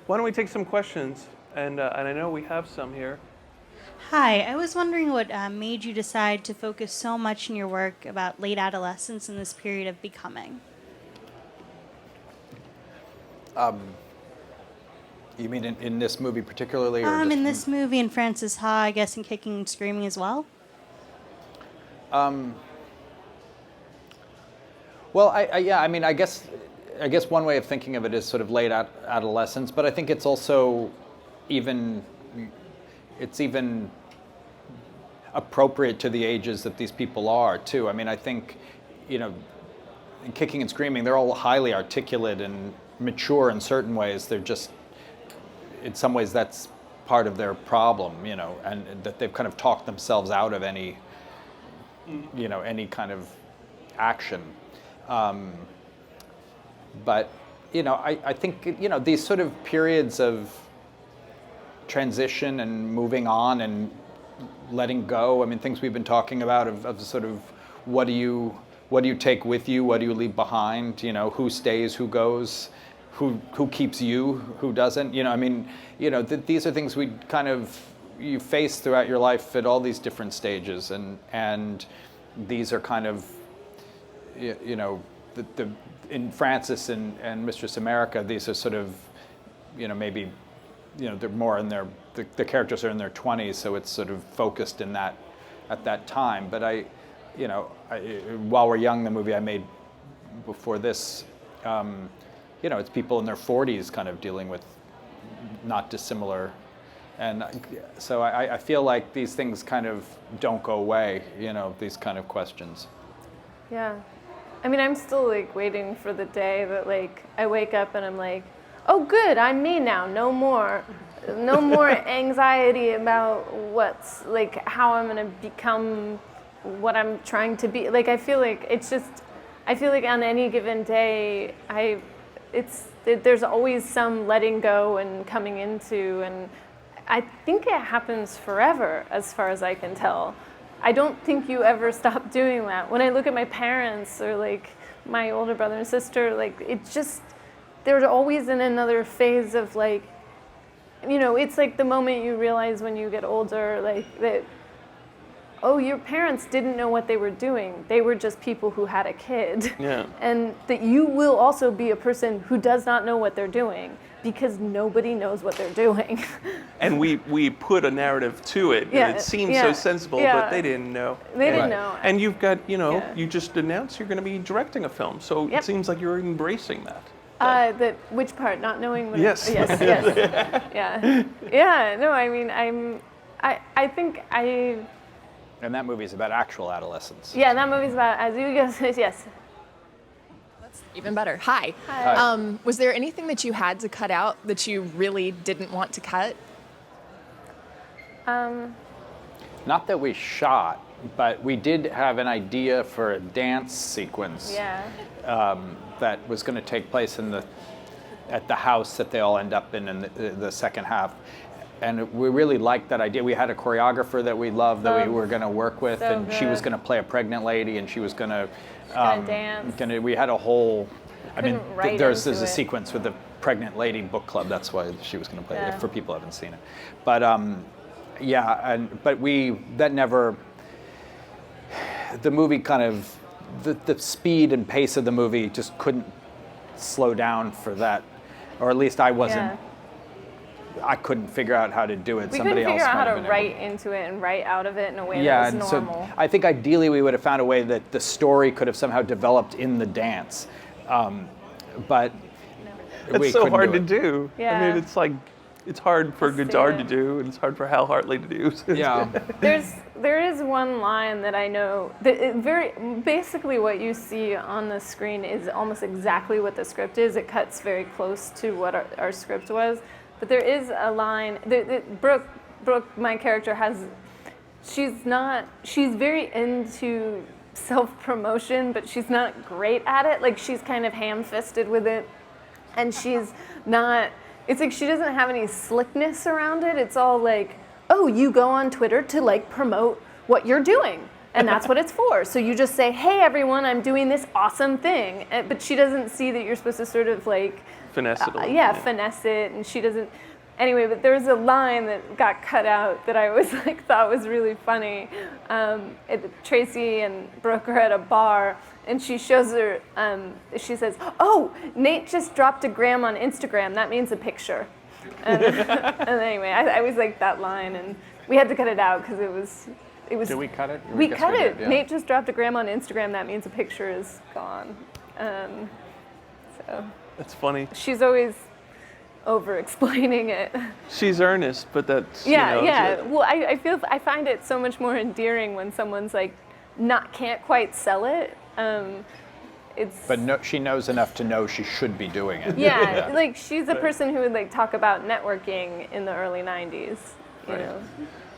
why don't we take some questions? And I know we have some here. Hi, I was wondering what made you decide to focus so much in your work about late adolescence and this period of becoming. You mean in this movie particularly? Or just In this movie and Frances Ha, I guess, in Kicking and Screaming as well. Well, I guess one way of thinking of it is sort of late adolescence, but I think it's also even appropriate to the ages that these people are too. I mean, I think, in Kicking and Screaming, they're all highly articulate and mature in certain ways. They're just, in some ways, that's part of their problem, and that they've kind of talked themselves out of any kind of action. But, I think, these sort of periods of transition and moving on and letting go, I mean, things we've been talking about of sort of what do you take with you, what do you leave behind, who stays, who goes, who keeps you, who doesn't, these are things you face throughout your life at all these different stages, and these are kind of, in Frances and Mistress America, these are sort of, maybe, they're more in the characters are in their 20s, so it's sort of focused in that, at that time. But While We're Young, the movie I made before this, it's people in their 40s kind of dealing with not dissimilar. And so I feel like these things kind of don't go away, these kind of questions. Yeah. I mean, I'm still waiting for the day that I wake up and I'm like, oh good, I'm me now, no more anxiety about how I'm gonna become what I'm trying to be. I feel like on any given day, there's always some letting go and coming into, and I think it happens forever as far as I can tell. I don't think you ever stop doing that. When I look at my parents or my older brother and sister, they're always in another phase of it's the moment you realize when you get older, that, oh, your parents didn't know what they were doing. They were just people who had a kid. Yeah. And that you will also be a person who does not know what they're doing because nobody knows what they're doing. And we put a narrative to it, Yeah, and it seems yeah, so sensible, yeah. but they didn't know. They didn't know. And you've got, Yeah. you just announced you're going to be directing a film, so Yep. it seems like you're embracing that. Which part? Not knowing what? Yes. Yes. Yeah. Yeah. No, I mean, I think I. And that movie is about actual adolescence. Yeah, that movie's about, as you guys, yes. That's even better. Hi. Hi. Was there anything that you had to cut out that you really didn't want to cut? Not that we shot, but we did have an idea for a dance sequence. Yeah. That was going to take place at the house that they all end up in the second half. And we really liked that idea. We had a choreographer that we loved that we were going to work with, So and she was good. going to play a pregnant lady, and she was going to dance. we had a whole. Couldn't write there's into a it. sequence with the pregnant lady book club. That's why she was going to play Yeah. it. For people who haven't seen it, but that never. The movie kind of. The speed and pace of the movie just couldn't slow down for that, or at least I wasn't. Yeah. I couldn't figure out how to do it. We Somebody couldn't figure else out might how have to been write into it and write out of it in a way yeah, that and was so normal. I think ideally we would have found a way that the story could have somehow developed in the dance, but we It's so couldn't hard to it. do. I Yeah. mean, it's hard for Godard to do, and it's hard for Hal Hartley to do. Yeah, There is one line that I know that basically what you see on the screen is almost exactly what the script is. It cuts very close to what our script was, but there is a line that Brooke, my character, she's very into self-promotion, but she's not great at it. She's kind of ham-fisted with it, and she's not. It's she doesn't have any slickness around it. It's all oh, you go on Twitter to promote what you're doing, and that's what it's for. So you just say, hey everyone, I'm doing this awesome thing. But she doesn't see that you're supposed to sort of Finesse it a little. yeah, finesse it, and she doesn't. Anyway, but there was a line that got cut out that I was like thought was really funny. Tracy and Brooke are at a bar, and she shows her. She says, "Oh, Nate just dropped a gram on Instagram. That means a picture." And anyway, I was like that line, and we had to cut it out because it was. Did we cut it? We guess cut we it. did, yeah. Nate just dropped a gram on Instagram. That means a picture is gone. So That's funny. she's always over-explaining it. She's earnest, but that's Yeah, you know, yeah. it's Well, I find it so much more endearing when someone's like can't quite sell it. It's But no, she knows enough to know she should be doing it. yeah, like she's a person who would like talk about networking in the early '90s. You Right. know.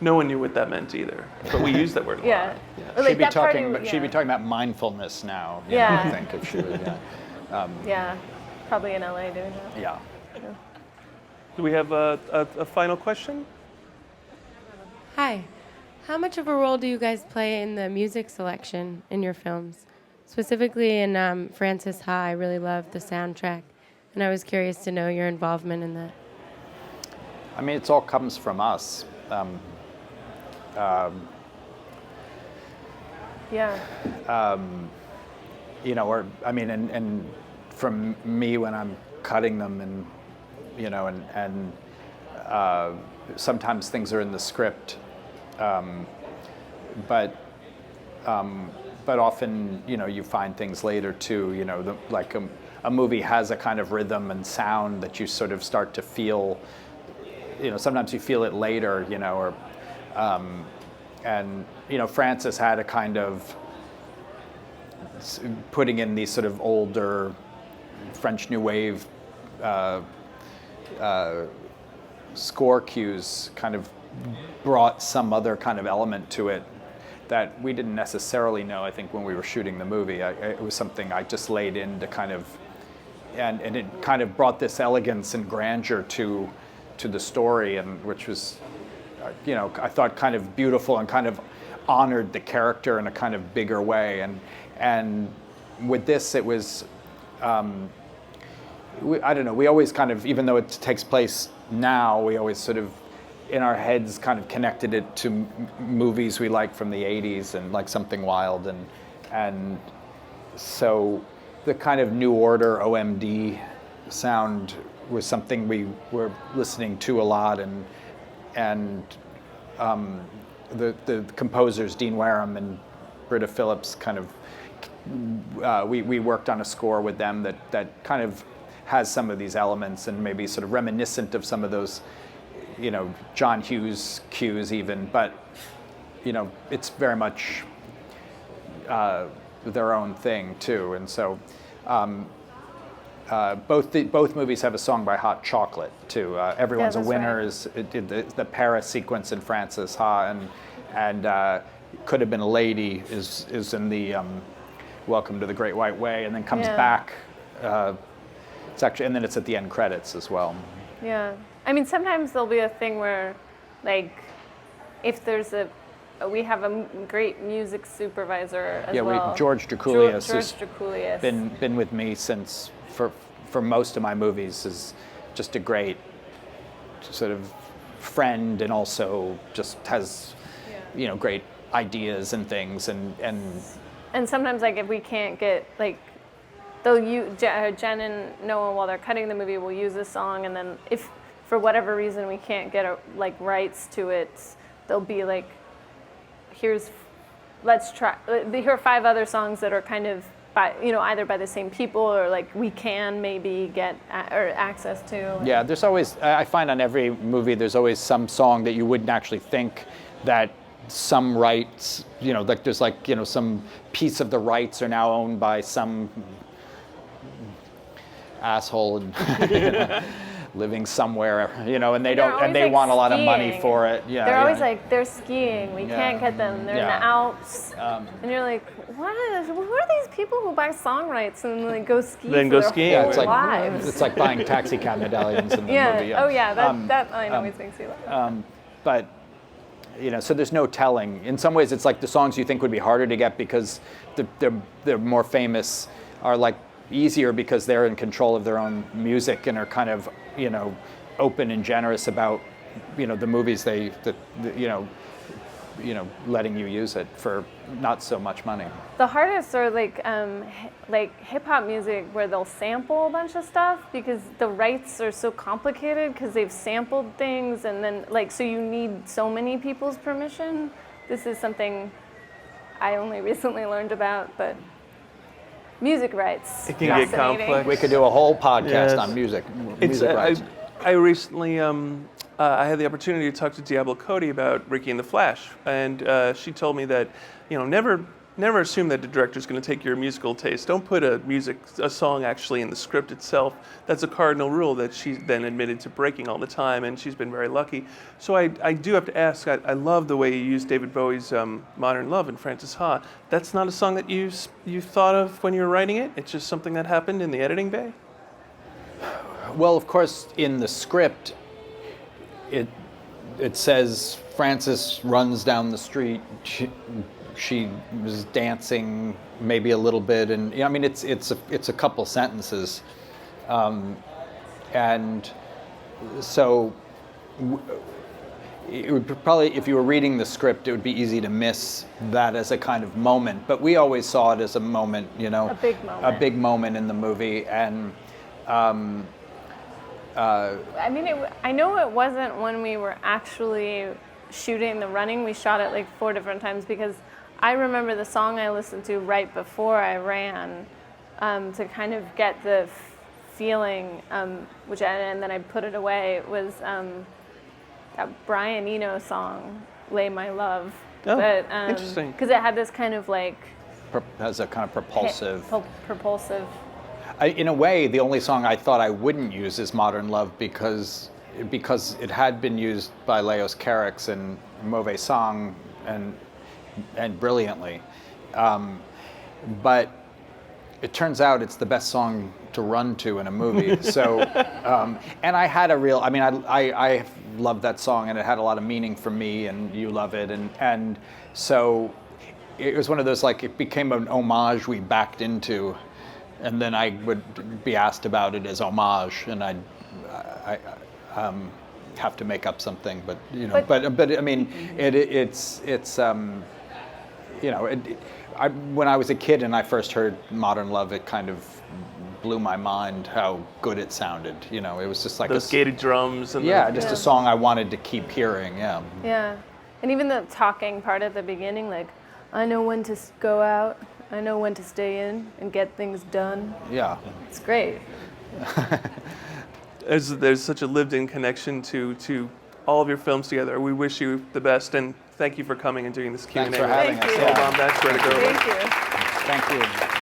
no one knew what that meant either, but we use that word a Yeah. lot. Or, like, She'd be that party- talking. She'd be yeah. talking about mindfulness now. You Yeah. know, I think if she was. Yeah. Yeah, probably in LA doing that. Yeah. Do we have a final question? Hi. How much of a role do you guys play in the music selection in your films? Specifically in Frances Ha, I really love the soundtrack, and I was curious to know your involvement in that. I mean, it all comes from us. Yeah. You know, or I mean, and from me when I'm cutting them, and you know, and sometimes things are in the script, but often, you know, you find things later too. You know, like a movie has a kind of rhythm and sound that you sort of start to feel. You know, sometimes you feel it later. You know, or and you know, Frances had a kind of putting in these sort of older French New Wave score cues kind of brought some other kind of element to it that we didn't necessarily know, I think, when we were shooting the movie. It was something I just laid in to kind of, and it kind of brought this elegance and grandeur to the story, and which was, you know, I thought kind of beautiful and kind of honored the character in a kind of bigger way. And with this, it was, I don't know, we always kind of, even though it takes place now, we always sort of, in our heads, kind of connected it to movies we liked from the 80s and like Something Wild. And so the kind of New Order OMD sound was something we were listening to a lot. And the composers, Dean Wareham and Britta Phillips, kind of, we worked on a score with them that kind of has some of these elements and maybe sort of reminiscent of some of those, you know, John Hughes cues even, but, you know, it's very much their own thing too. And so both movies have a song by Hot Chocolate too. Everyone's a that's Winner right. is the Paris sequence in Frances Ha, and Could Have Been a Lady is in the Welcome to the Great White Way, and then comes Yeah. back. It's actually, and then it's at the end credits as well. Yeah. I mean, sometimes there'll be a thing where, like, if there's we have a great music supervisor as well. George Draculius George has Draculius. been with me since for most of my movies. Is just a great sort of friend, and also just has you know, great ideas and things, And sometimes, like, if we can't get, like, Jen and Noah, while they're cutting the movie, will use a song, and then if for whatever reason we can't get like rights to it, they'll be like, let's try. Here are 5 other songs that are kind of by, you know, either by the same people or like we can maybe get or access to. yeah. There's always, I find on every movie there's always some song that you wouldn't actually think that some rights, you know, like there's like, you know, some piece of the rights are now owned by some asshole and living somewhere, you know, and they They're don't, and always, they like, want a lot of money skiing. for it. Yeah, They're always yeah. like, they're skiing. We Yeah. can't get them. They're in Yeah. the Alps. And you're like, who are these people who buy song rights and like go ski Then for go their skiing. whole Yeah, it's like lives? it's like buying taxi cab medallions in the yeah. movie. Oh yeah. That line always makes me laugh. But you know, so there's no telling. In some ways, it's like the songs you think would be harder to get because they're more famous are like easier because they're in control of their own music and are kind of, open and generous about, the movies letting you use it for not so much money. The hardest are like hip hop music where they'll sample a bunch of stuff because the rights are so complicated because they've sampled things and then so you need so many people's permission. This is something I only recently learned about, but music rights. It can get complex. We could do a whole podcast Yes. on music It's, rights. I recently I had the opportunity to talk to Diablo Cody about Ricky and the Flash, and she told me that never assume that the director's going to take your musical taste. Don't put a song actually in the script itself. That's a cardinal rule that she's then admitted to breaking all the time, and she's been very lucky. So I do have to ask. I love the way you use David Bowie's "Modern Love" and Frances Ha. That's not a song that you thought of when you were writing it. It's just something that happened in the editing bay. Well, of course, in the script, it says Frances runs down the street. She was dancing maybe a little bit, and it's a couple sentences, and so it would probably, if you were reading the script, it would be easy to miss that as a kind of moment. But we always saw it as a moment, a big moment, a big moment in the movie, and. I know it wasn't when we were actually shooting the running. We shot it 4 different times because I remember the song I listened to right before I ran to kind of get the feeling, and then I put it away, was that Brian Eno song, "Lay My Love." Oh, but, interesting. Because it had this kind of Has a kind of propulsive. propulsive. In a way, the only song I thought I wouldn't use is "Modern Love" because it had been used by Leos Carax in Mauvais Song and brilliantly, but it turns out it's the best song to run to in a movie. So, and I had I loved that song and it had a lot of meaning for me, and you love it, and so it was one of those it became an homage we backed into. And then I would be asked about it as homage, and I'd have to make up something. But but I mean, when I was a kid and I first heard "Modern Love," it kind of blew my mind how good it sounded. It was just like Those gated drums and a song I wanted to keep hearing. Yeah. Yeah, and even the talking part at the beginning, I know when to go out. I know when to stay in and get things done. Yeah. It's great. There's such a lived-in connection to all of your films together. We wish you the best, and thank you for coming and doing this Q&A. Thanks for having us. Baumbach, Greta Gerwig. Thank you. Thank you.